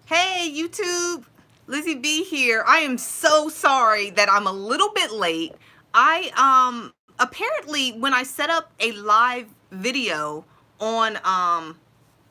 Hey YouTube, Lizzie B here. I am so sorry that I'm a little bit late. I apparently when I set up a live video on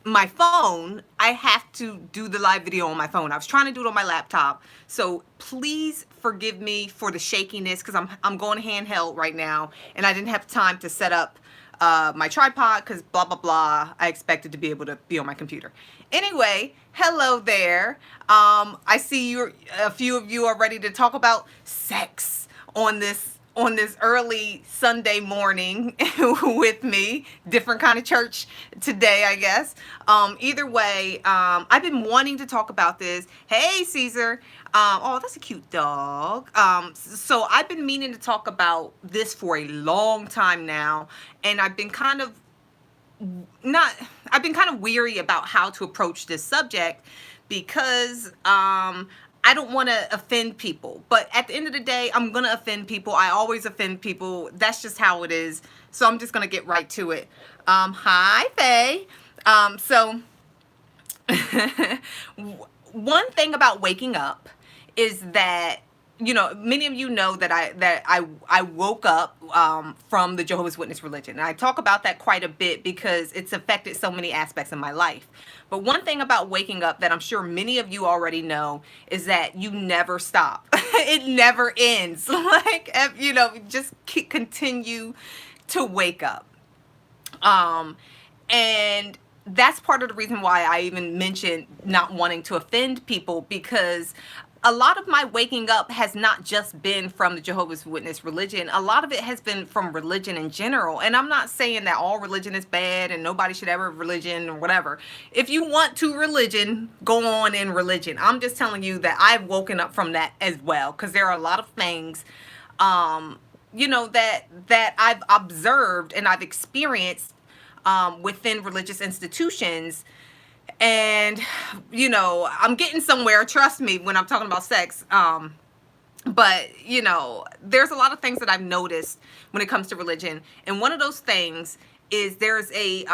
my phone, I have to do the live video on my phone. I was trying to do it on my laptop. So please forgive me for the shakiness because I'm going handheld right now and I didn't have time to set up my tripod because blah blah blah. I expected to be able to be on my computer. Anyway, hello there. I see you. A few of you are ready to talk about sex on this early Sunday morning with me. Different kind of church today, I guess. Either way, I've been wanting to talk about this. Hey, Caesar. Oh, that's a cute dog. So I've been meaning to talk about this for a long time now, and not I've been kind of weary about how to approach this subject because I don't want to offend people. But at the end of the day, I'm going to offend people. I always offend people. That's just how it is. So I'm just going to get right to it. Hi, Faye. So one thing about waking up is that many of you know that I woke up from the Jehovah's Witness religion, and I talk about that quite a bit because it's affected so many aspects of my life. But one thing about waking up that I'm sure many of you already know is that you never stop. It never ends. Like just continue to wake up. And that's part of the reason why I even mentioned not wanting to offend people, because a lot of my waking up has not just been from the Jehovah's Witness religion. A lot of it has been from religion in general. And I'm not saying that all religion is bad and nobody should ever have religion or whatever. If you want to religion, go on in religion. I'm just telling you that I've woken up from that as well, because there are a lot of things that I've observed and I've experienced within religious institutions. And I'm getting somewhere, trust me, when I'm talking about sex. But there's a lot of things that I've noticed when it comes to religion, and one of those things is there's a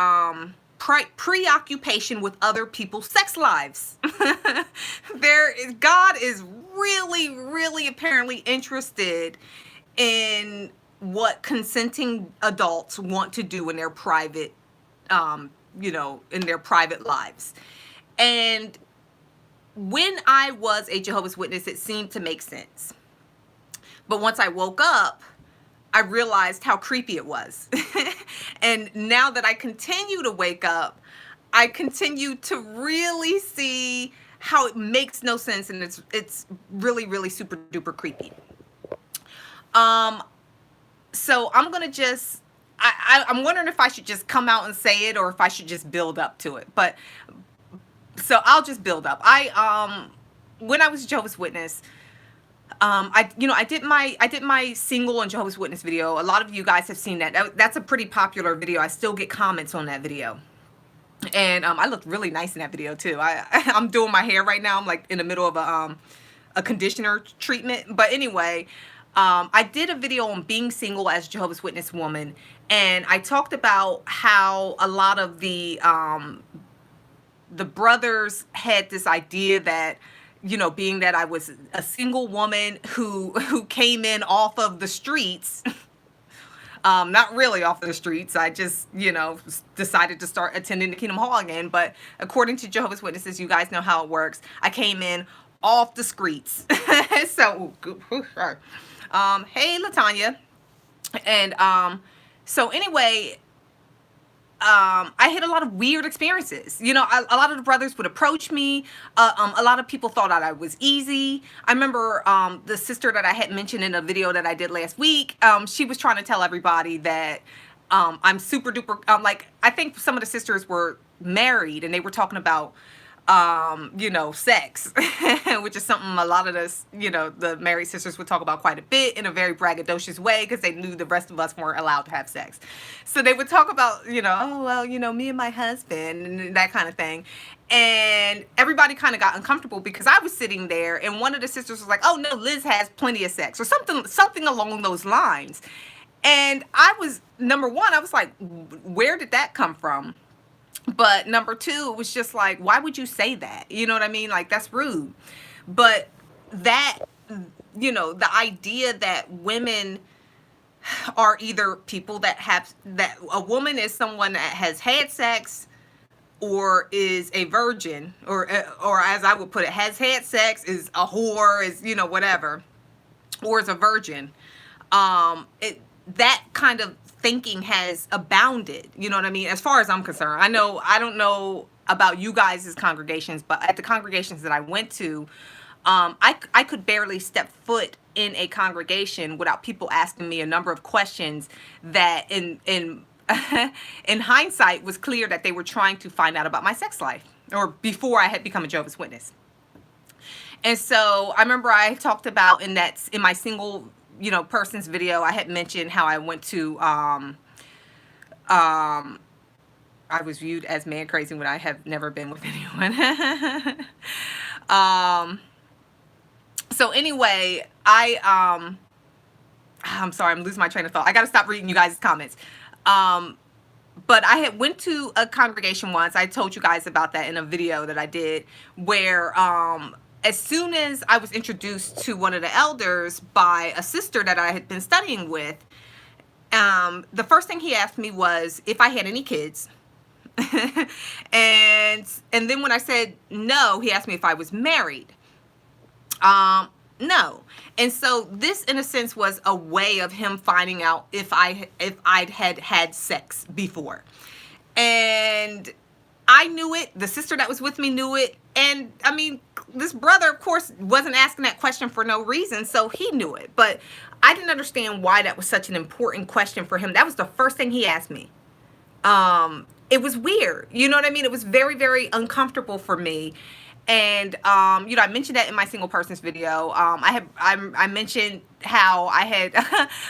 preoccupation with other people's sex lives. God is really, really apparently interested in what consenting adults want to do in their private in their private lives. And when I was a Jehovah's Witness, it seemed to make sense. But once I woke up, I realized how creepy it was. And now that I continue to wake up, I continue to really see how it makes no sense, and it's really, really super duper creepy. So I'm gonna just I'm wondering if I should just come out and say it or if I should just build up to it. But so I'll just build up. When I was a Jehovah's Witness, I did my single and Jehovah's Witness video. A lot of you guys have seen that. That's a pretty popular video. I still get comments on that video. And I looked really nice in that video too. I'm doing my hair right now. I'm like in the middle of a conditioner treatment. But anyway, I did a video on being single as a Jehovah's Witness woman, and I talked about how a lot of the brothers had this idea that, being that I was a single woman who came in off of the streets, not really off of the streets. I just, decided to start attending the Kingdom Hall again. But according to Jehovah's Witnesses, you guys know how it works. I came in off the streets. So, hey, LaTanya. And so anyway, I had a lot of weird experiences. A lot of the brothers would approach me. A lot of people thought that I was easy. I remember the sister that I had mentioned in a video that I did last week. She was trying to tell everybody that I'm super duper. I think some of the sisters were married and they were talking about sex, which is something a lot of us, the married sisters would talk about quite a bit in a very braggadocious way because they knew the rest of us weren't allowed to have sex. So they would talk about, oh, well, me and my husband and that kind of thing. And everybody kind of got uncomfortable because I was sitting there and one of the sisters was like, oh, no, Liz has plenty of sex or something along those lines. And I was, number one, I was like, where did that come from? But number two, it was just like, why would you say that? You know what I mean? Like, that's rude. But that, the idea that women are either people that a woman is someone that has had sex or is a virgin, or as I would put it, has had sex, is a whore, is, whatever, or is a virgin. That kind of thinking has abounded, you know what I mean, as far as I'm concerned. I don't know about you guys' congregations, but at the congregations that I went to, I could barely step foot in a congregation without people asking me a number of questions that in in hindsight was clear that they were trying to find out about my sex life, or before I had become a Jehovah's Witness. And so I remember I talked about in my single, person's video, I had mentioned how I went to I was viewed as man crazy when I have never been with anyone. So anyway, I'm sorry, I'm losing my train of thought. I got to stop reading you guys' comments. But I had went to a congregation once. I told you guys about that in a video that I did, where as soon as I was introduced to one of the elders by a sister that I had been studying with, the first thing he asked me was if I had any kids. and then when I said no, he asked me if I was married. No. And so this, in a sense, was a way of him finding out if I'd had sex before. And I knew it. The sister that was with me knew it. And I mean, this brother, of course, wasn't asking that question for no reason, so he knew it. But I didn't understand why that was such an important question for him. That was the first thing he asked me. It was weird. You know what I mean? It was very, very uncomfortable for me. And, I mentioned that in my single persons video. I mentioned how I had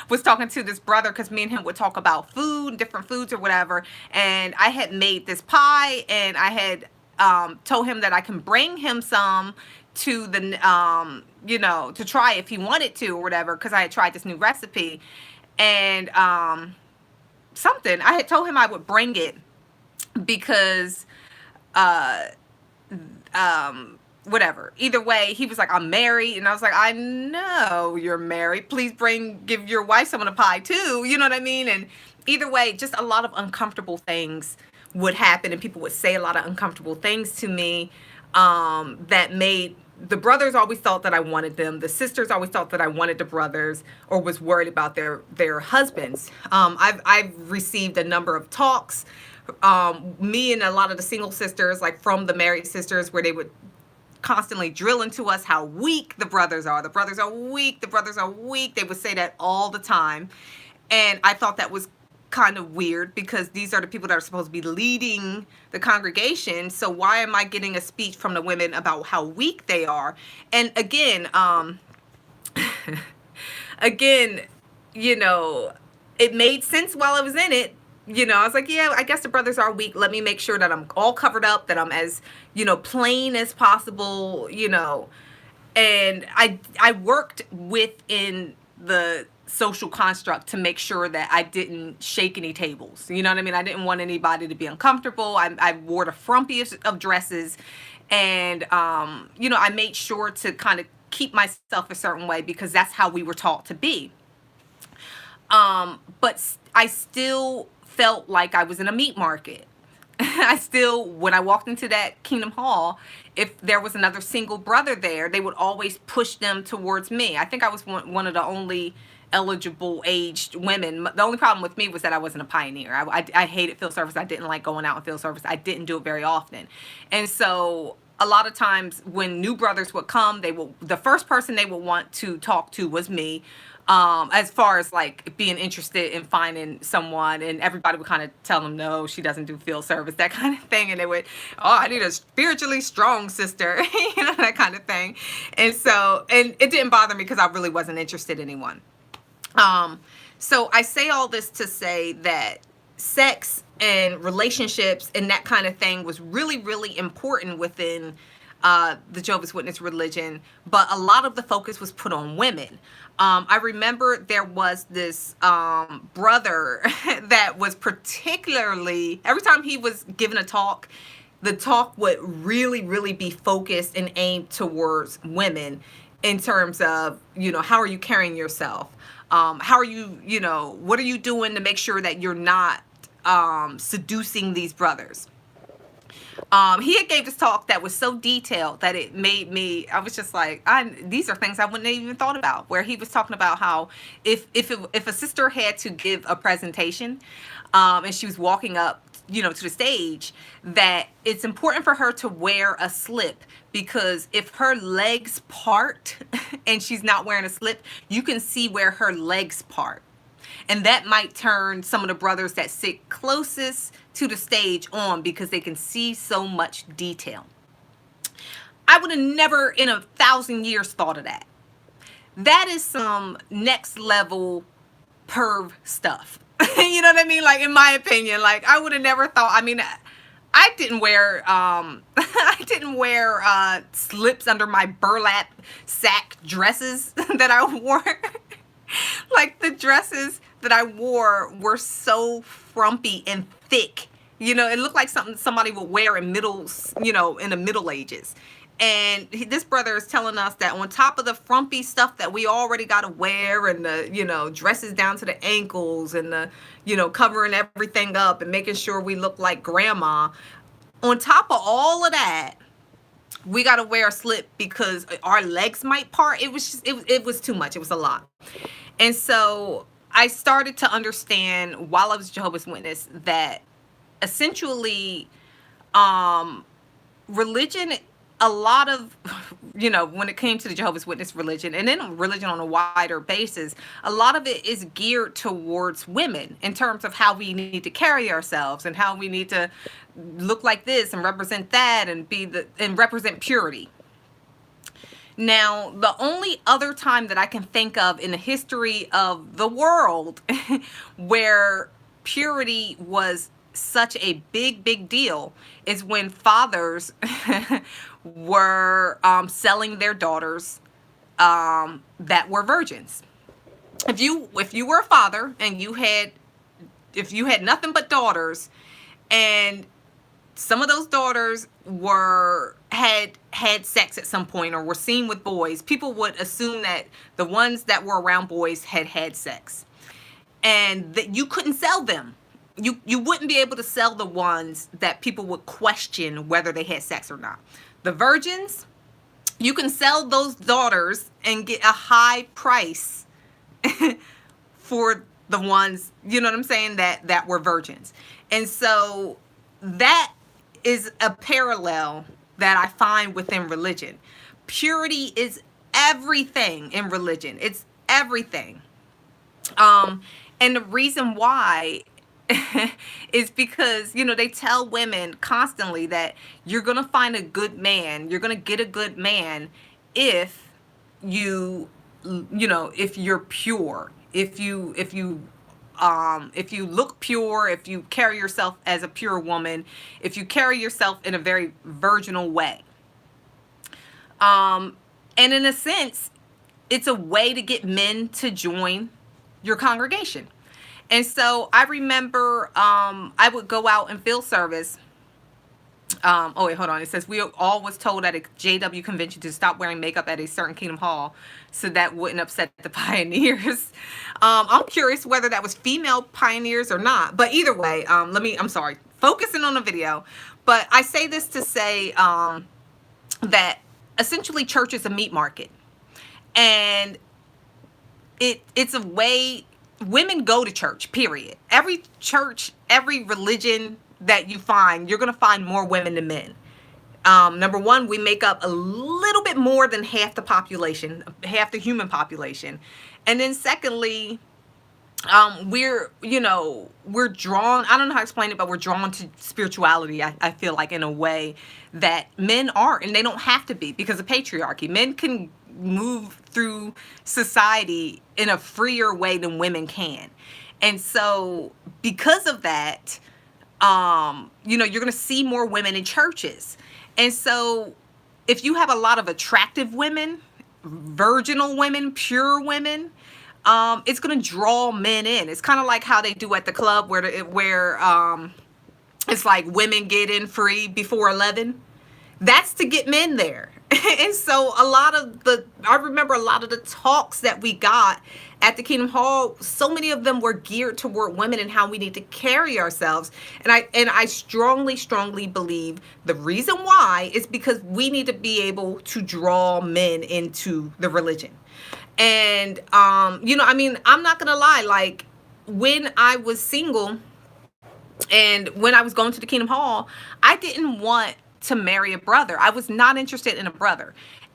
was talking to this brother, because me and him would talk about food, different foods or whatever. And I had made this pie, and I had told him that I can bring him some to the, to try if he wanted to or whatever, because I had tried this new recipe. And I had told him I would bring it because whatever. Either way, he was like, I'm married. And I was like, I know you're married. Please give your wife some of the pie too. You know what I mean? And either way, just a lot of uncomfortable things would happen, and people would say a lot of uncomfortable things to me, that made the brothers always thought that I wanted them. The sisters always thought that I wanted the brothers, or was worried about their husbands. I've received a number of talks, me and a lot of the single sisters, like from the married sisters, where they would constantly drill into us how weak the brothers are. The brothers are weak. The brothers are weak. They would say that all the time. And I thought that was kind of weird, because these are the people that are supposed to be leading the congregation. So why am I getting a speech from the women about how weak they are? And again, it made sense while I was in it. I was like, yeah, I guess the brothers are weak. Let me make sure that I'm all covered up, that I'm as, plain as possible, And I worked within the social construct to make sure that I didn't shake any tables. You know what I mean? I didn't want anybody to be uncomfortable. I wore the frumpiest of dresses. And, I made sure to kind of keep myself a certain way, because that's how we were taught to be. But I still felt like I was in a meat market. When I walked into that Kingdom Hall, if there was another single brother there, they would always push them towards me. I think I was one of the only eligible aged women. The only problem with me was that I wasn't a pioneer. I hated field service. I didn't like going out in field service. I didn't do it very often. And so a lot of times when new brothers would come, the first person they would want to talk to was me. As far as like being interested in finding someone, and everybody would kind of tell them, no, she doesn't do field service, that kind of thing. And they would, I need a spiritually strong sister, that kind of thing. And so, and it didn't bother me, because I really wasn't interested in anyone. So I say all this to say that sex and relationships and that kind of thing was really, really important within the Jehovah's Witness religion, but a lot of the focus was put on women. I remember there was this brother that was particularly, every time he was given a talk, the talk would really, really be focused and aimed towards women in terms of, how are you carrying yourself? How are you, what are you doing to make sure that you're not seducing these brothers? He had gave this talk that was so detailed that it made me, I was just like, these are things I wouldn't have even thought about, where he was talking about how if a sister had to give a presentation, and she was walking up, to the stage, that it's important for her to wear a slip, because if her legs part and she's not wearing a slip, you can see where her legs part. And that might turn some of the brothers that sit closest to the stage on, because they can see so much detail. I would have never in 1,000 years thought of that. That is some next level perv stuff. You know what I mean? Like, in my opinion, like, I would have never thought, I didn't wear slips under my burlap sack dresses that I wore. Like, the dresses that I wore were so frumpy and thick. It looked like something somebody would wear in in the Middle Ages. And this brother is telling us that on top of the frumpy stuff that we already got to wear, and the, dresses down to the ankles, and the, covering everything up and making sure we look like grandma, on top of all of that, we got to wear a slip because our legs might part. It was just, it was too much. It was a lot. And so I started to understand, while I was Jehovah's Witness, that essentially religion, a lot of, when it came to the Jehovah's Witness religion, and then religion on a wider basis, a lot of it is geared towards women in terms of how we need to carry ourselves, and how we need to look like this and represent that, and represent purity. Now, the only other time that I can think of in the history of the world where purity was such a big deal is when fathers were selling their daughters that were virgins. If you were a father and if you had nothing but daughters, and some of those daughters had sex at some point, or were seen with boys, people would assume that the ones that were around boys had sex, and that you couldn't sell them. You wouldn't be able to sell the ones that people would question whether they had sex or not. The virgins, you can sell those daughters and get a high price for the ones, you know what I'm saying, that were virgins. And so that is a parallel that I find within religion. Purity is everything in religion. It's everything. And the reason why is because, they tell women constantly that you're going to find a good man, you're going to get a good man if if you're pure, if you look pure, if you carry yourself as a pure woman, if you carry yourself in a very virginal way. And in a sense, it's a way to get men to join your congregation. And so I remember I would go out and field service. Oh, wait, hold on. It says we all was told at a JW convention to stop wearing makeup at a certain Kingdom Hall so that wouldn't upset the pioneers. I'm curious whether that was female pioneers or not. But either way, I'm sorry, focusing on the video. But I say this to say that essentially church is a meat market. And it's a way women go to church, period. Every church, every religion that you find, you're going to find more women than men. Number one, we make up a little bit more than half the population, half the human population. And then secondly, we're drawn, I don't know how to explain it, but we're drawn to spirituality, I feel like, in a way that men aren't, and they don't have to be because of patriarchy. Men can move through society in a freer way than women can. And so because of that, you're going to see more women in churches. And so if you have a lot of attractive women, virginal women, pure women, it's gonna draw men in. It's kind of like how they do at the club where it's like women get in free before 11. That's to get men there. And so I remember a lot of the talks that we got at the Kingdom Hall, so many of them were geared toward women and how we need to carry ourselves. And I strongly, strongly believe the reason why is because we need to be able to draw men into the religion. And, I'm not going to lie, like when I was single and when I was going to the Kingdom Hall, I didn't want to marry a brother. I was not interested in a brother.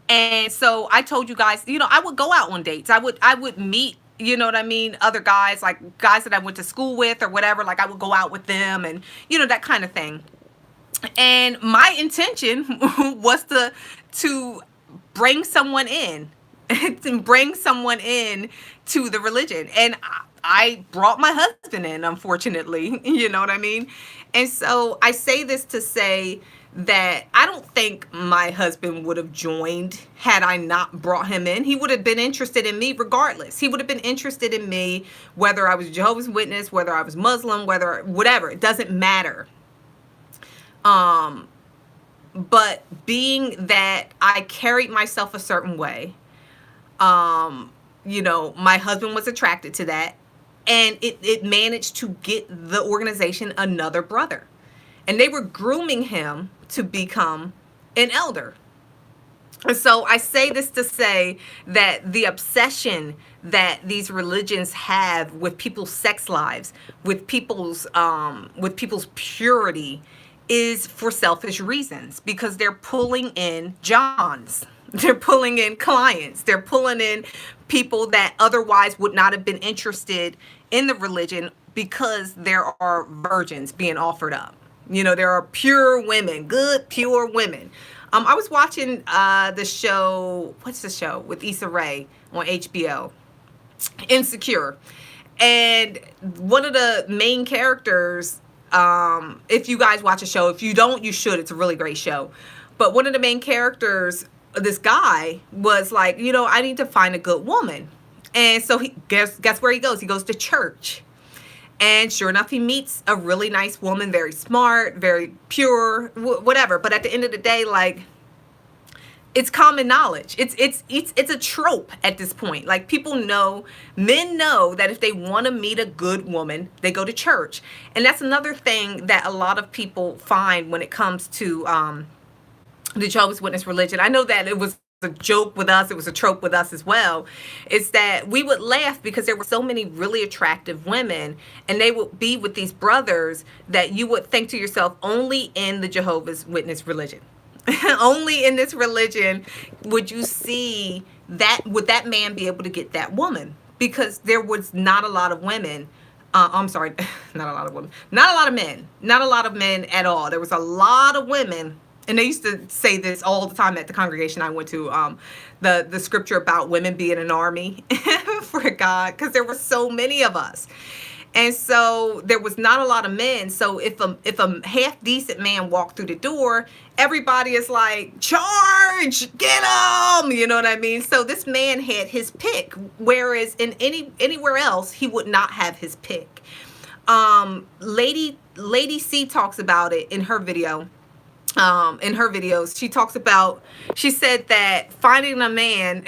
And so I told you guys, I would go out on dates. I would meet, other guys, like guys that I went to school with or whatever. Like I would go out with them and, that kind of thing. And my intention was to bring someone in, to bring someone in to the religion. And I brought my husband in, unfortunately, you know what I mean? And so I say this to say that I don't think my husband would have joined had I not brought him in. He would have been interested in me regardless. He would have been interested in me, whether I was Jehovah's Witness, whether I was Muslim, whatever, it doesn't matter. But being that I carried myself a certain way, my husband was attracted to that, and it managed to get the organization another brother. And they were grooming him to become an elder. And so I say this to say that the obsession that these religions have with people's sex lives, with people's purity, is for selfish reasons, because they're pulling in Johns. They're pulling in clients. They're pulling in people that otherwise would not have been interested in the religion because there are virgins being offered up. There are pure women, good, pure women. I was watching the show, what's the show? With Issa Rae on HBO, Insecure. And one of the main characters, if you guys watch a show, if you don't, you should. It's a really great show. But one of the main characters, this guy, was like, I need to find a good woman. And so guess where he goes? He goes to church. And sure enough, he meets a really nice woman, very smart, very pure, whatever. But at the end of the day, like, it's common knowledge. It's a trope at this point. Like, men know that if they want to meet a good woman, they go to church. And that's another thing that a lot of people find when it comes to the Jehovah's Witness religion. I know that it was a joke with us, it was a trope with us as well, is that we would laugh because there were so many really attractive women, and they would be with these brothers that you would think to yourself, only in the Jehovah's Witness religion, only in this religion would you see that, would that man be able to get that woman? Because there was not a lot of women. I'm sorry, not a lot of women, not a lot of men at all. There was a lot of women. And they used to say this all the time at the congregation I went to, the scripture about women being an army for God, because there were so many of us. And so there was not a lot of men. So if a half decent man walked through the door, everybody is like, charge, get him, you know what I mean? So this man had his pick, whereas in anywhere else, he would not have his pick. Lady C talks about it in her video. In her videos, she said that finding a man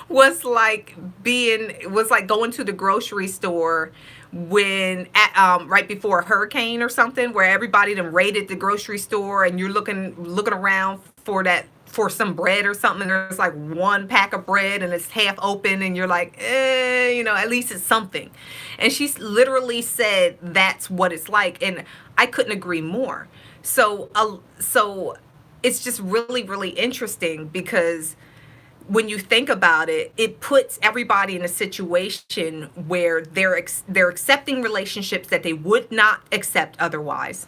was like going to the grocery store right before a hurricane or something, where everybody done raided the grocery store and you're looking around for some bread or something, and there's like one pack of bread and it's half open and you're like, at least it's something. And she literally said that's what it's like, and I couldn't agree more. So it's just really, really interesting, because when you think about it, it puts everybody in a situation where they're accepting relationships that they would not accept otherwise.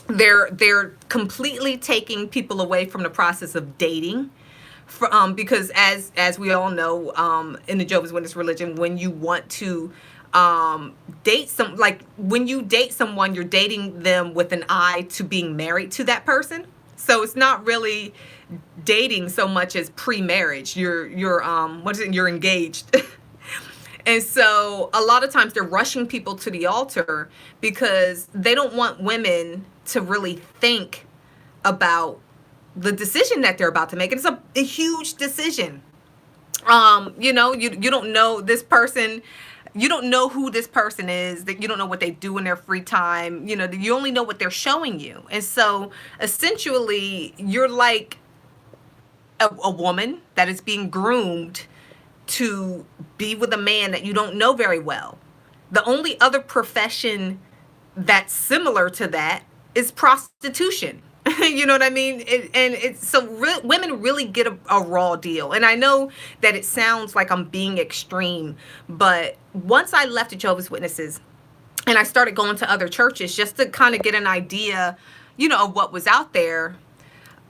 They're completely taking people away from the process of dating, because as we all know, in the Jehovah's Witness religion, when you want to when you date someone, you're dating them with an eye to being married to that person. So it's not really dating so much as pre-marriage. You're what is it? You're engaged. And so a lot of times they're rushing people to the altar because they don't want women to really think about the decision that they're about to make. And it's a huge decision. You don't know this person. You don't know who this person is. That you don't know what they do in their free time. You only know what they're showing you. And so essentially you're like a woman that is being groomed to be with a man that you don't know very well. The only other profession that's similar to that is prostitution. You know what I mean? Women really get a raw deal. And I know that it sounds like I'm being extreme, but once I left the Jehovah's Witnesses and I started going to other churches just to kind of get an idea, of what was out there,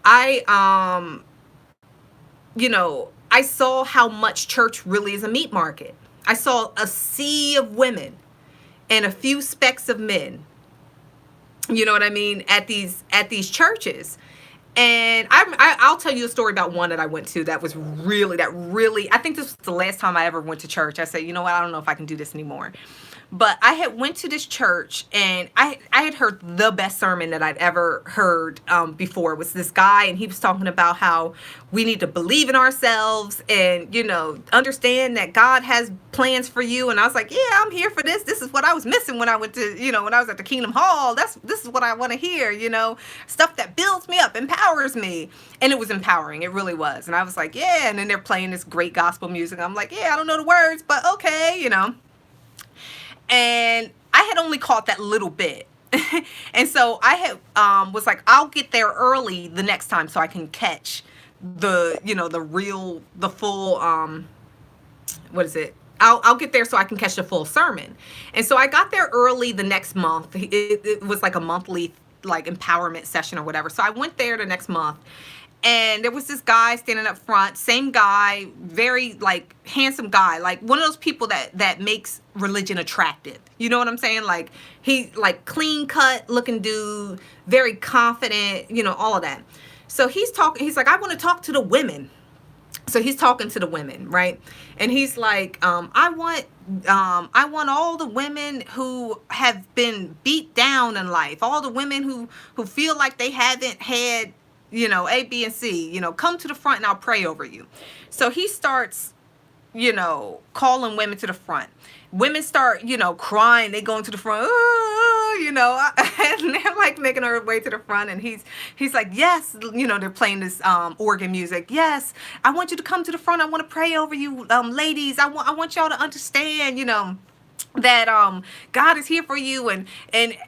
I saw how much church really is a meat market. I saw a sea of women and a few specks of men. You know what I mean? At these churches. And I'll tell you a story about one that I went to that really, I think this was the last time I ever went to church. I said, you know what? I don't know if I can do this anymore. But I had went to this church and I had heard the best sermon that I'd ever heard before. It was this guy, and he was talking about how we need to believe in ourselves and, understand that God has plans for you. And I was like, yeah, I'm here for this. This is what I was missing when I went to, when I was at the Kingdom Hall. This is what I want to hear, stuff that builds me up, empowers me. And it was empowering. It really was. And I was like, yeah. And then they're playing this great gospel music. I'm like, yeah, I don't know the words, but okay, And I had only caught that little bit. And so I had was like, I'll get there early the next time so I can catch the full, what is it? I'll get there so I can catch the full sermon. And so I got there early the next month. It was like a monthly like empowerment session or whatever. So I went there the next month. And there was this guy standing up front, same guy, very like handsome guy, like one of those people that makes religion attractive. You know what I'm saying? Like he like clean cut looking dude, very confident, all of that. So he's talking, he's like, I want to talk to the women. So he's talking to the women, right? And he's like, I want all the women who have been beat down in life, all the women who feel like they haven't had A, B, and C, come to the front and I'll pray over you. So he starts, calling women to the front. Women start, crying. They go into the front, and they're like making their way to the front. And he's like, yes, they're playing this organ music. Yes, I want you to come to the front. I want to pray over you, ladies. I want y'all to understand, that God is here for you, and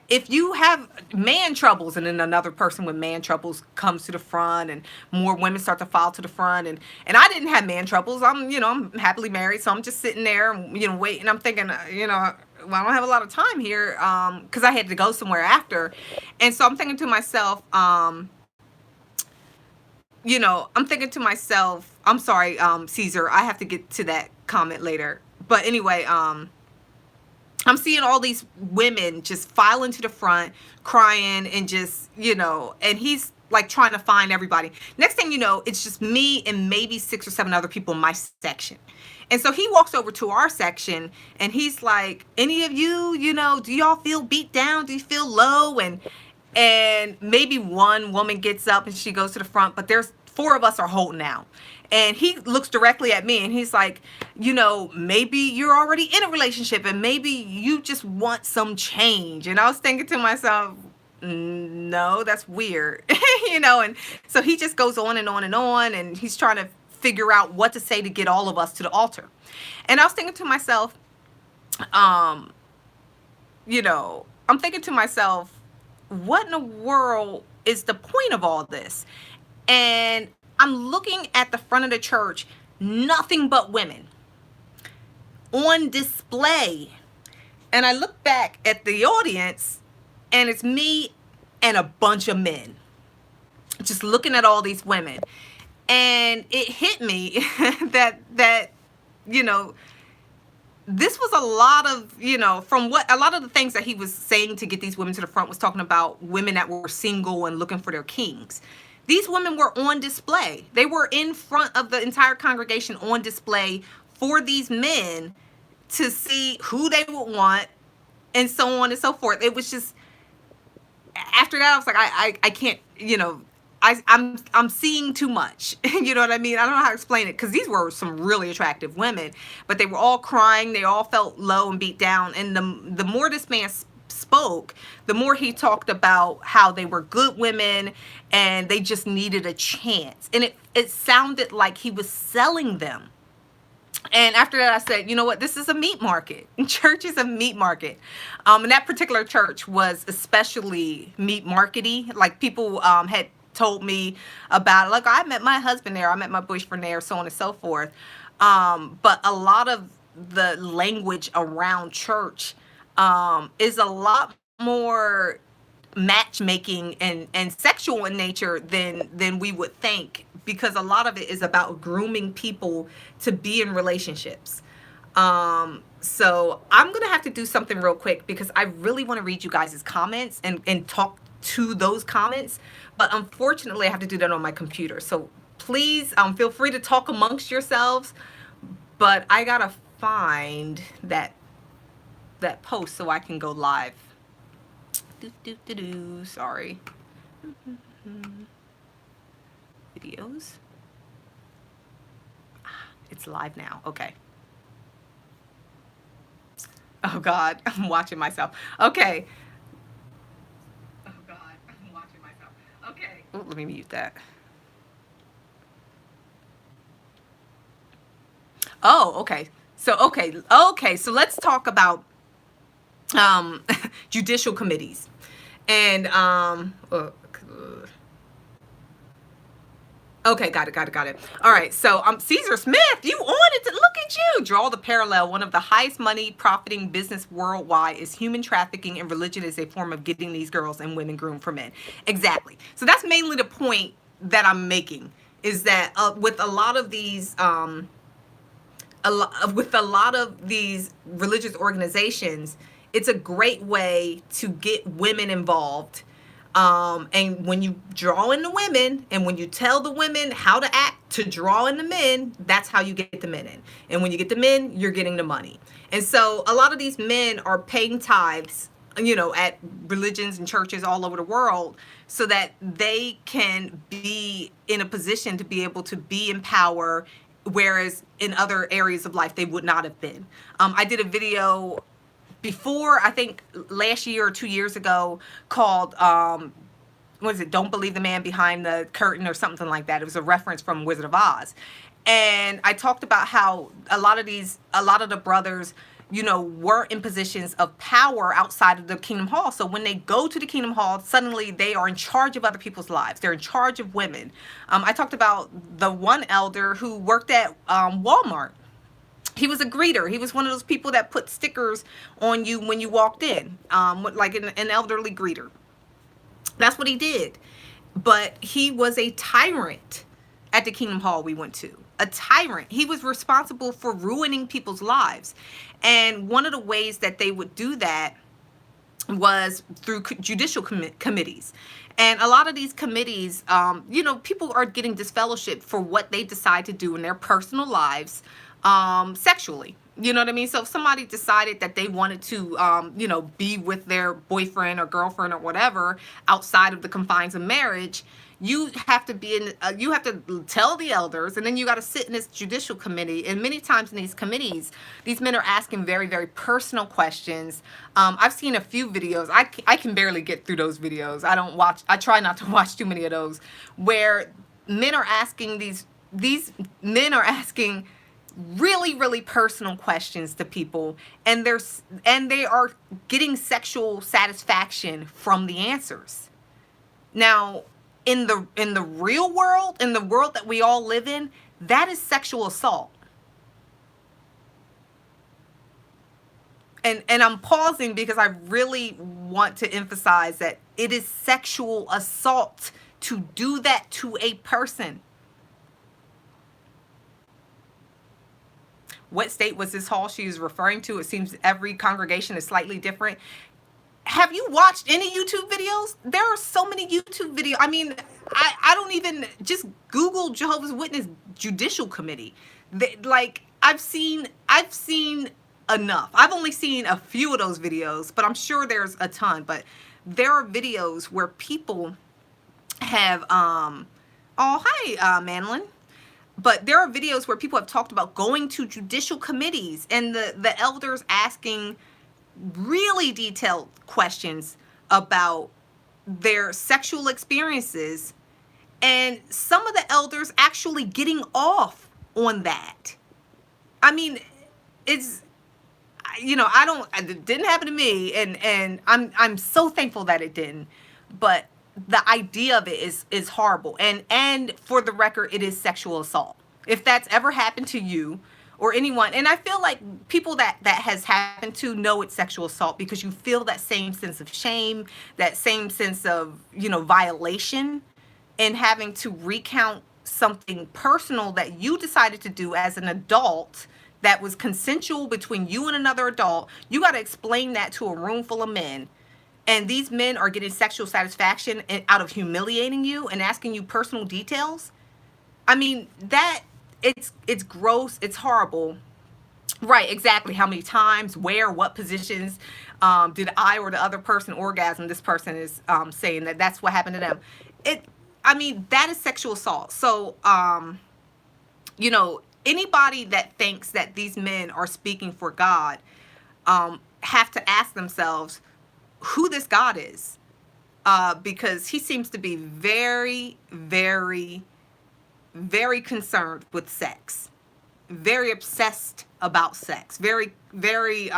if you have man troubles, and then another person with man troubles comes to the front, and more women start to file to the front, and I didn't have man troubles. I'm happily married, so I'm just sitting there, waiting. I'm thinking, well, I don't have a lot of time here, because I had to go somewhere after, and so I'm thinking to myself, I'm thinking to myself, I'm sorry, Caesar, I have to get to that comment later, but anyway, I'm seeing all these women just filing to the front, crying, and just, and he's like trying to find everybody. Next thing you know, it's just me and maybe 6 or 7 other people in my section. And so he walks over to our section and he's like, any of you, do y'all feel beat down? Do you feel low? And maybe one woman gets up and she goes to the front, but there's 4 of us are holding out. And he looks directly at me and he's like, maybe you're already in a relationship and maybe you just want some change. And I was thinking to myself, no, that's weird. And so he just goes on and on and on, and he's trying to figure out what to say to get all of us to the altar. And I was thinking to myself, I'm thinking to myself, what in the world is the point of all this? And I'm looking at the front of the church, nothing but women on display. And I look back at the audience and it's me and a bunch of men just looking at all these women. And it hit me that this was a lot of, from what a lot of the things that he was saying to get these women to the front was talking about women that were single and looking for their kings. These women were on display. They were in front of the entire congregation on display for these men to see who they would want and so on and so forth. It was just, after that I was like, I can't, I'm seeing too much. You know what I mean? I don't know how to explain it, because these were some really attractive women, but they were all crying. They all felt low and beat down. And the more this man spoke, the more he talked about how they were good women and they just needed a chance. And it sounded like he was selling them. And after that, I said, you know what? This is a meat market. Church is a meat market. And that particular church was especially meat markety. Like, people had told me about, like, I met my husband there, I met my boyfriend there, so on and so forth. But a lot of the language around church is a lot more matchmaking and sexual in nature than we would think, because a lot of it is about grooming people to be in relationships. So I'm gonna have to do something real quick, because I really want to read you guys' comments and talk to those comments, but unfortunately I have to do that on my computer. So please feel free to talk amongst yourselves, but I gotta find that post so I can go live. Sorry. Videos. It's live now. Okay. Oh God, I'm watching myself. Okay. Oh God, I'm watching myself. Okay. Oh, let me mute that. Oh, okay. So let's talk about judicial committees. And okay, got it. All right, so Caesar Smith, you on it? Look at you. Draw the parallel. One of the highest money profiting business worldwide is human trafficking, and religion is a form of getting these girls and women groomed for men. Exactly. So that's mainly the point that I'm making, is that with a lot of these religious organizations, it's a great way to get women involved. And when you draw in the women, and when you tell the women how to act to draw in the men, that's how you get the men in. And when you get the men, you're getting the money. And so a lot of these men are paying tithes, at religions and churches all over the world, so that they can be in a position to be able to be in power, whereas in other areas of life they would not have been. I did a video before, I think last year or 2 years ago, called what is it, Don't Believe the Man Behind the Curtain, or something like that. It was a reference from Wizard of Oz. And I talked about how a lot of the brothers, were in positions of power outside of the Kingdom Hall. So when they go to the Kingdom Hall, suddenly they are in charge of other people's lives. They're in charge of women. I talked about the one elder who worked at Walmart. He was a greeter. He was one of those people that put stickers on you when you walked in, like an elderly greeter. That's what he did. But he was a tyrant at the Kingdom Hall we went to. A tyrant. He was responsible for ruining people's lives. And one of the ways that they would do that was through judicial committees. And a lot of these committees, people are getting disfellowshipped for what they decide to do in their personal lives, sexually. You know what I mean? So if somebody decided that they wanted to, be with their boyfriend or girlfriend or whatever outside of the confines of marriage, you have to you have to tell the elders, and then you got to sit in this judicial committee. And many times in these committees, these men are asking very, very personal questions. I've seen a few videos. I can barely get through those videos. I try not to watch too many of those, where men are asking these men are asking really, really personal questions to people, and they are getting sexual satisfaction from the answers. Now, in the real world, in the world that we all live in, that is sexual assault. And I'm pausing because I really want to emphasize that it is sexual assault to do that to a person. What state was this hall she was referring to? It seems every congregation is slightly different. have you watched any YouTube videos? There are so many YouTube videos. I mean, I don't even, just Google Jehovah's Witness Judicial Committee. Like, I've seen enough. I've only seen a few of those videos, but I'm sure there's a ton. But there are videos where people have oh, hi, Manlin. But there are videos where people have talked about going to judicial committees and the elders asking really detailed questions about their sexual experiences, and some of the elders actually getting off on that. I mean, it's, I don't, it didn't happen to me, and I'm so thankful that it didn't. But the idea of it is horrible, and for the record, it is sexual assault. If that's ever happened to you or anyone, and I feel like people that has happened to know it's sexual assault, because you feel that same sense of shame, that same sense of, violation, and having to recount something personal that you decided to do as an adult, that was consensual between you and another adult. You got to explain that to a room full of men, and these men are getting sexual satisfaction out of humiliating you and asking you personal details. I mean, that, it's gross, it's horrible. Right, exactly. How many times, where, what positions, did I or the other person orgasm? This person is saying that that's what happened to them. I mean, that is sexual assault. So, anybody that thinks that these men are speaking for God, have to ask themselves who this God is, because he seems to be very, very, very concerned with sex, very obsessed about sex, very, very,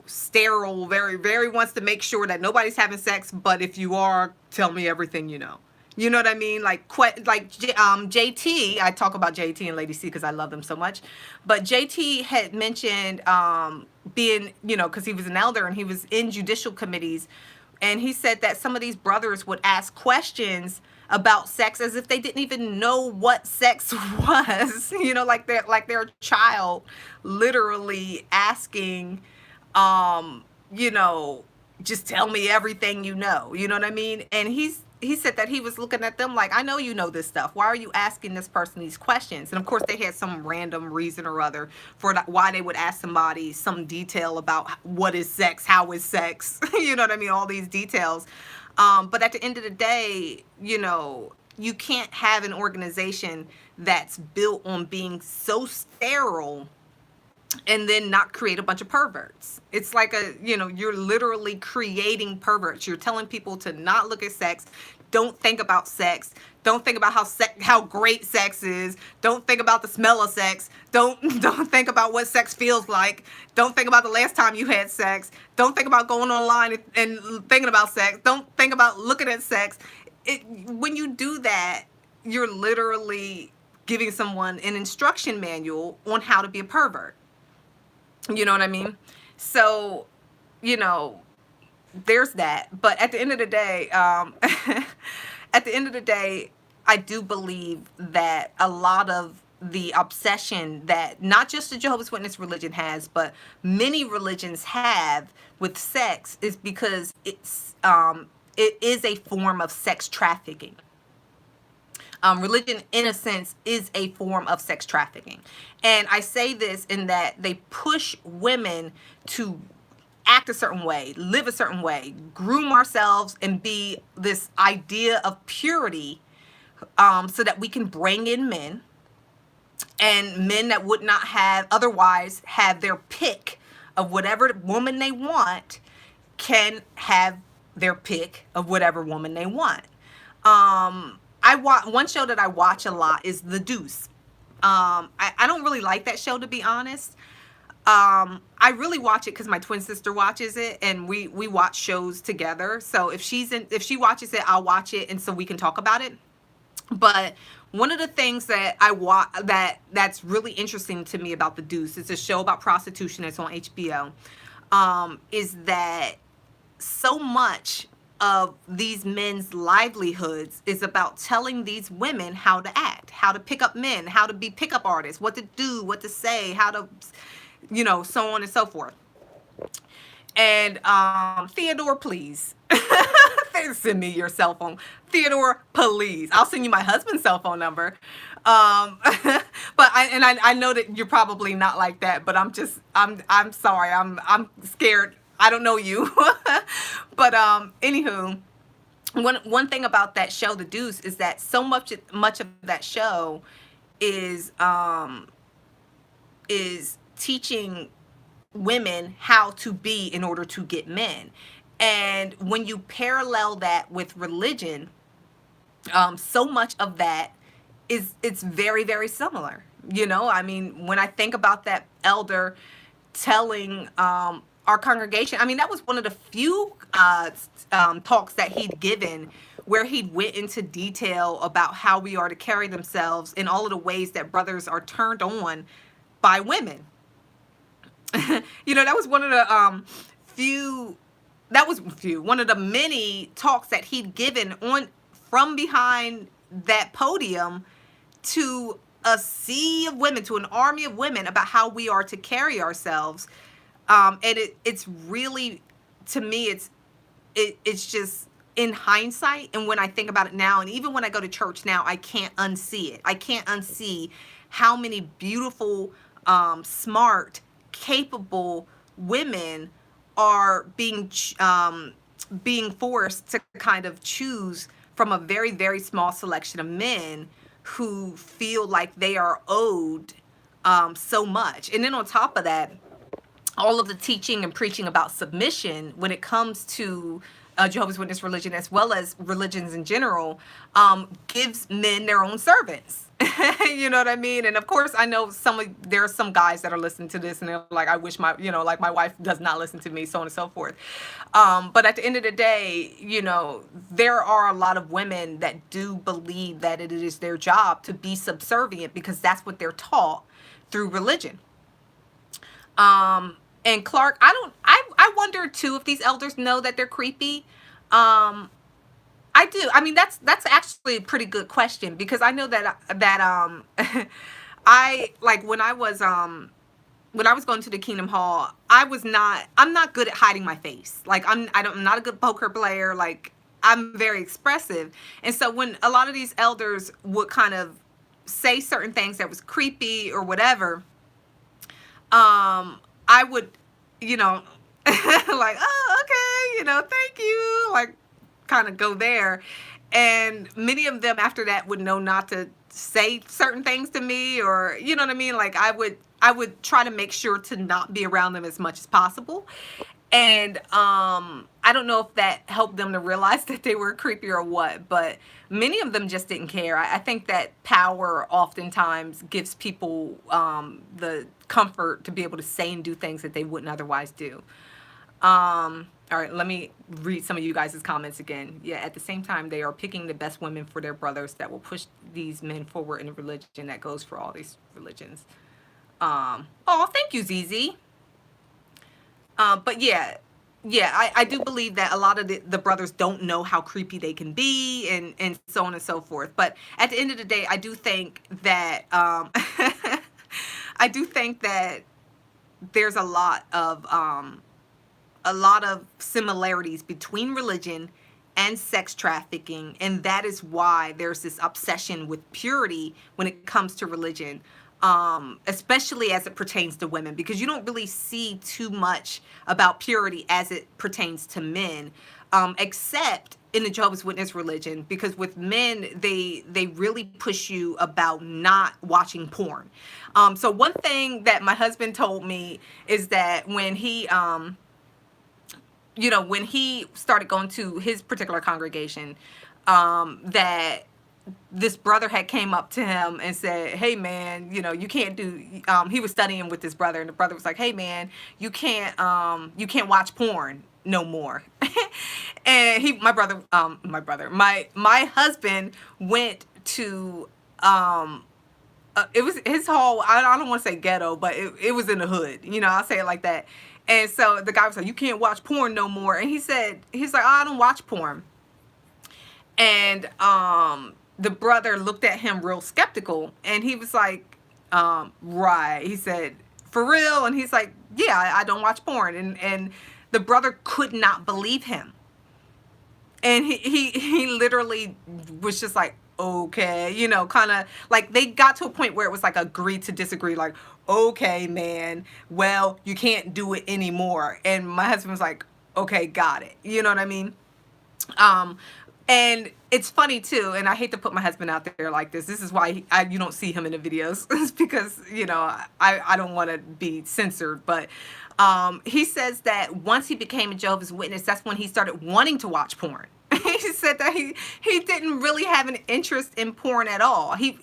sterile, very, very wants to make sure that nobody's having sex. But if you are, tell me everything you know. You know what I mean? Like JT, I talk about JT and Lady C because I love them so much. But JT had mentioned being, because he was an elder and he was in judicial committees. And he said that some of these brothers would ask questions about sex as if they didn't even know what sex was. Like they're a child, literally asking, just tell me everything you know. You know what I mean? And he said that he was looking at them like, I know you know this stuff. Why are you asking this person these questions? And of course, they had some random reason or other for why they would ask somebody some detail about what is sex, how is sex, you know what I mean? All these details. But at the end of the day, you can't have an organization that's built on being so sterile and then not create a bunch of perverts. It's like you're literally creating perverts. You're telling people to not look at sex. Don't think about sex. Don't think about how great sex is. Don't think about the smell of sex. Don't think about what sex feels like. Don't think about the last time you had sex. Don't think about going online and thinking about sex. Don't think about looking at sex. When you do that, you're literally giving someone an instruction manual on how to be a pervert. You know what I mean? So, there's that. But at the end of the day, I do believe that a lot of the obsession that not just the Jehovah's Witness religion has, but many religions have with sex is because it is a form of sex trafficking. Religion, in a sense, is a form of sex trafficking. And I say this in that they push women to act a certain way, live a certain way, groom ourselves, and be this idea of purity, so that we can bring in men, and men that would not have otherwise have their pick of whatever woman they want can have their pick of whatever woman they want. One show that I watch a lot is The Deuce. I don't really like that show, to be honest. I really watch it because my twin sister watches it, and we watch shows together. So if she watches it, I'll watch it, and so we can talk about it. But one of the things that that's really interesting to me about The Deuce, it's a show about prostitution. It's on HBO. Is that so much of these men's livelihoods is about telling these women how to act, how to pick up men, how to be pickup artists, what to do, what to say, how to, so on and so forth. And Theodore, please. Send me your cell phone. Theodore, please. I'll send you my husband's cell phone number. But I know that you're probably not like that, but I'm sorry. I'm scared. I don't know you. But anywho, one thing about that show, The Deuce, is that so much of that show is teaching women how to be in order to get men. And when you parallel that with religion, so much of that it's very, very similar. You know, I mean, when I think about that elder telling our congregation, I mean, that was one of the few talks that he'd given where he went into detail about how we are to carry themselves in all of the ways that brothers are turned on by women. You know, that was one of the one of the many talks that he'd given on from behind that podium to a sea of women, to an army of women, about how we are to carry ourselves. And it's really, to me, it's just, in hindsight, and when I think about it now, and even when I go to church now, I can't unsee it. I can't unsee how many beautiful, smart, capable women are being forced to kind of choose from a very, very small selection of men who feel like they are owed so much. And then on top of that, all of the teaching and preaching about submission when it comes to Jehovah's Witness religion, as well as religions in general, gives men their own servants. You know what I mean? And of course, I know there are some guys that are listening to this and they're like, I wish like my wife does not listen to me, so on and so forth. But at the end of the day, you know, there are a lot of women that do believe that it is their job to be subservient because that's what they're taught through religion. And Clark, I wonder too if these elders know that they're creepy. I do. I mean, that's actually a pretty good question, because I know that I, like, when I was going to the Kingdom Hall, I'm not good at hiding my face. Like, I'm not a good poker player. Like, I'm very expressive. And so when a lot of these elders would kind of say certain things that was creepy or whatever, I would, you know, like, oh, okay, you know, thank you, like, kind of go there. And many of them after that would know not to say certain things to me, or, you know what I mean? Like, I would try to make sure to not be around them as much as possible. And I don't know if that helped them to realize that they were creepy or what, but many of them just didn't care. I think that power oftentimes gives people the comfort to be able to say and do things that they wouldn't otherwise do. All right, let me read some of you guys' comments again. Yeah, at the same time, they are picking the best women for their brothers that will push these men forward in a religion that goes for all these religions. Oh, thank you, ZZ. But yeah, I do believe that a lot of the brothers don't know how creepy they can be, and so on and so forth. But at the end of the day, I do think that I do think that there's a lot of similarities between religion and sex trafficking, and that is why there's this obsession with purity when it comes to religion. Especially as it pertains to women, because you don't really see too much about purity as it pertains to men, except in the Jehovah's Witness religion, because with men, they really push you about not watching porn. So one thing that my husband told me is that when he, when he started going to his particular congregation, that this brother had came up to him and said, hey man, you can't do, he was studying with this brother, and the brother was like, hey man, you can't watch porn no more. And my husband went to, it was his whole, I don't want to say ghetto, but it was in the hood, I'll say it like that. And so the guy was like, you can't watch porn no more. And he's like, oh, I don't watch porn. And, the brother looked at him real skeptical, and he was like, right. He said, for real? And he's like, yeah, I don't watch porn. And the brother could not believe him. And he literally was just like, okay, you know, kind of like they got to a point where it was like agree to disagree, like, okay, man, well, you can't do it anymore. And my husband was like, okay, got it. You know what I mean? Um, and it's funny too, and I hate to put my husband out there like this. This is why you don't see him in the videos. It's because, you know, I don't want to be censored. But he says that once he became a Jehovah's Witness, that's when he started wanting to watch porn. He said that he didn't really have an interest in porn at all. He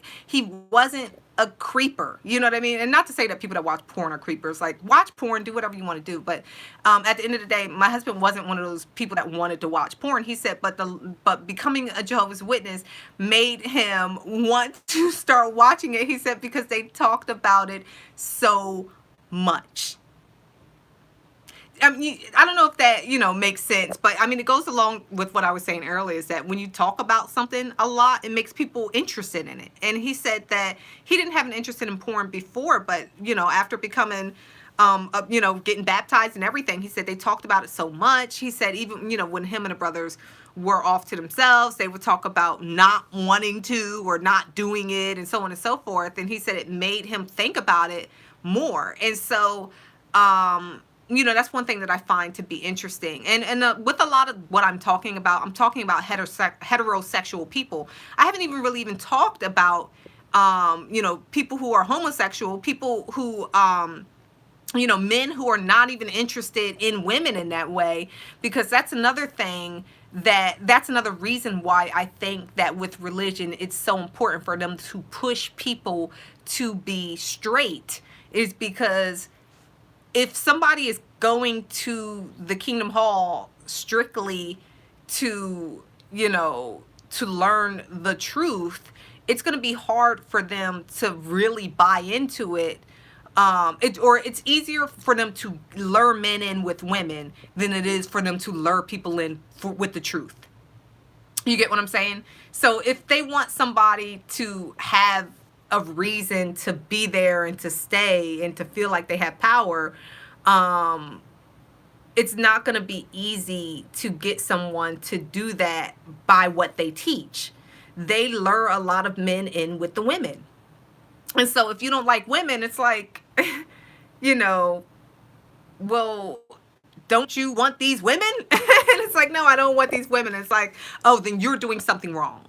wasn't a creeper, you know what I mean? And not to say that people that watch porn are creepers. Like, watch porn, do whatever you want to do. But at the end of the day, my husband wasn't one of those people that wanted to watch porn. He said, but becoming a Jehovah's Witness made him want to start watching it. He said because they talked about it so much. I mean, I don't know if that, you know, makes sense, but I mean, it goes along with what I was saying earlier, is that when you talk about something a lot, it makes people interested in it. And he said that he didn't have an interest in porn before, but, you know, after becoming, you know, getting baptized and everything, he said they talked about it so much. He said even, you know, when him and the brothers were off to themselves, they would talk about not wanting to or not doing it and so on and so forth. And he said it made him think about it more. And so, you know, that's one thing that I find to be interesting. And with a lot of what I'm talking about heterosexual people. I haven't even talked about, you know, people who are homosexual, people who, you know, men who are not even interested in women in that way, because that's another thing that's another reason why I think that with religion, it's so important for them to push people to be straight, is because if somebody is going to the Kingdom Hall strictly to, you know, to learn the truth, it's going to be hard for them to really buy into it. It's easier for them to lure men in with women than it is for them to lure people in with the truth. You get what I'm saying? So if they want somebody to have a reason to be there and to stay and to feel like they have power, it's not going to be easy to get someone to do that by what they teach. They lure a lot of men in with the women. And so if you don't like women, it's like, you know, well, don't you want these women? And it's like, no, I don't want these women. It's like, oh, then you're doing something wrong.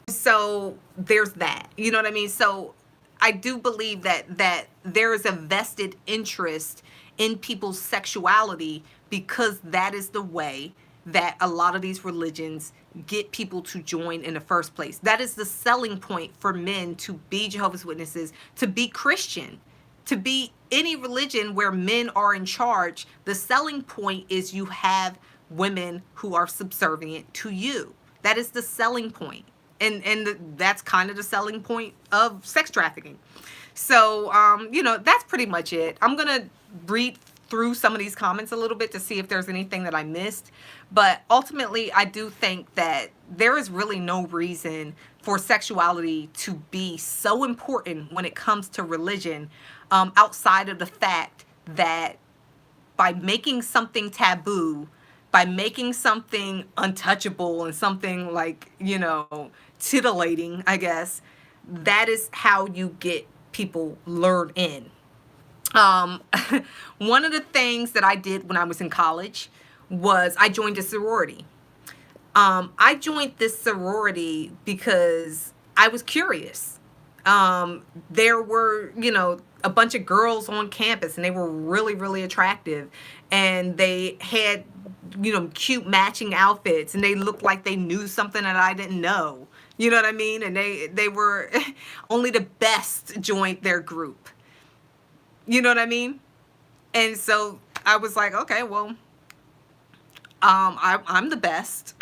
So there's that, you know what I mean? So I do believe that there is a vested interest in people's sexuality, because that is the way that a lot of these religions get people to join in the first place. That is the selling point for men to be Jehovah's Witnesses, to be Christian, to be any religion where men are in charge. The selling point is you have women who are subservient to you. That is the selling point. And that's kind of the selling point of sex trafficking. So, you know, that's pretty much it. I'm going to read through some of these comments a little bit to see if there's anything that I missed. But ultimately, I do think that there is really no reason for sexuality to be so important when it comes to religion, outside of the fact that by making something taboo, by making something untouchable and something like, you know, titillating, I guess, that is how you get people lured in. One of the things that I did when I was in college was I joined a sorority. I joined this sorority because I was curious. There were, you know, a bunch of girls on campus, and they were really, really attractive. And they had, you know, cute matching outfits, and they looked like they knew something that I didn't know. You know what I mean? And they were only the best joined their group. You know what I mean? And so I was like, okay, well, I'm the best.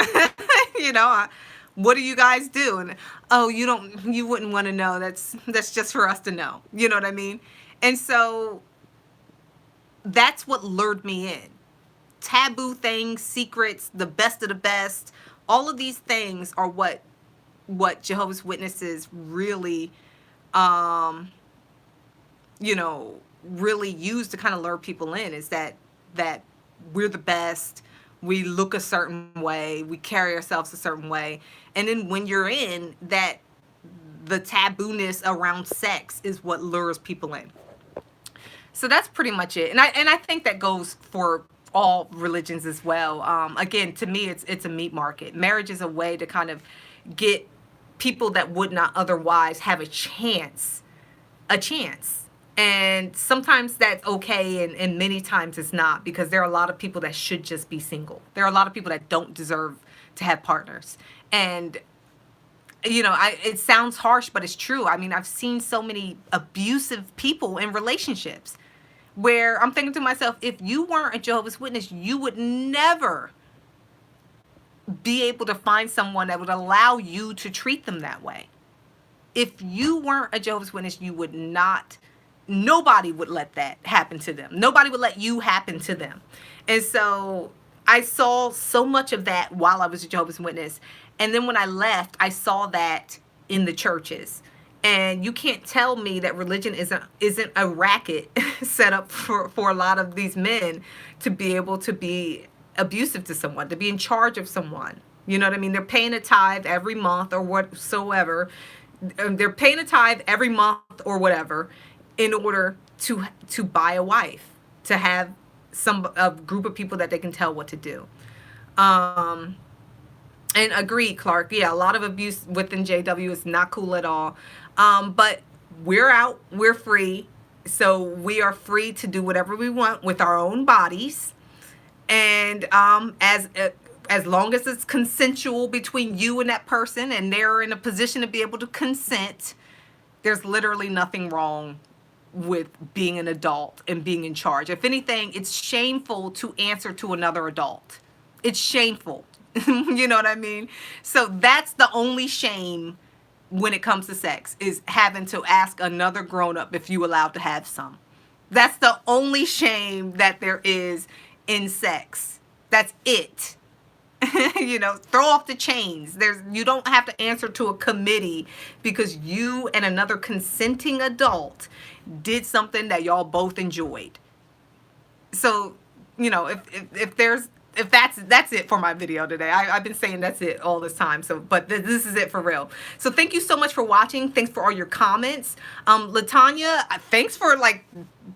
You know, what do you guys do? And oh, you wouldn't want to know. That's just for us to know. You know what I mean? And so that's what lured me in. Taboo things, secrets, the best of the best. All of these things are what Jehovah's Witnesses really, you know, really use to kind of lure people in, is that we're the best, we look a certain way, we carry ourselves a certain way. And then when you're in that, the tabooness around sex is what lures people in. So that's pretty much it. And I think that goes for all religions as well. Again, to me, it's a meat market. Marriage is a way to kind of get people that would not otherwise have a chance. And sometimes that's okay, and many times it's not, because there are a lot of people that should just be single. There are a lot of people that don't deserve to have partners. And it sounds harsh, but it's true. I mean, I've seen so many abusive people in relationships where I'm thinking to myself, if you weren't a Jehovah's Witness, you would never be able to find someone that would allow you to treat them that way. If you weren't a Jehovah's Witness, you would not, nobody would let that happen to them. Nobody would let you happen to them. And so I saw so much of that while I was a Jehovah's Witness. And then when I left, I saw that in the churches. And you can't tell me that religion isn't a racket set up for a lot of these men to be able to be abusive to someone, to be in charge of someone. You know what I mean? They're paying a tithe every month or whatsoever. They're paying a tithe every month or whatever in order to buy a wife, to have a group of people that they can tell what to do. And agree, Clark. Yeah, a lot of abuse within JW is not cool at all. But we're out. We're free. So we are free to do whatever we want with our own bodies. And as long as it's consensual between you and that person, and they're in a position to be able to consent, there's literally nothing wrong with being an adult and being in charge. If anything, it's shameful to answer to another adult. It's shameful. You know what I mean? So that's the only shame when it comes to sex, is having to ask another grown-up if you allowed to have some. That's the only shame that there is in sex. That's it. Throw off the chains. You don't have to answer to a committee because you and another consenting adult did something that y'all both enjoyed. So, if that's it for my video today. I've been saying that's it all this time. So, but this is it for real. So thank you so much for watching. Thanks for all your comments. Latanya, thanks for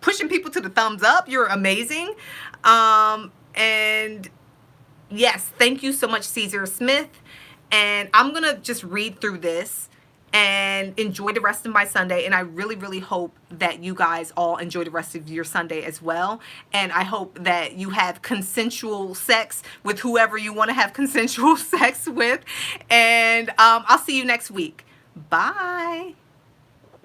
pushing people to the thumbs up. You're amazing. And yes, thank you so much, Caesar Smith. And I'm going to just read through this and enjoy the rest of my Sunday. And I really, really hope that you guys all enjoy the rest of your Sunday as well. And I hope that you have consensual sex with whoever you want to have consensual sex with. And I'll see you next week. Bye.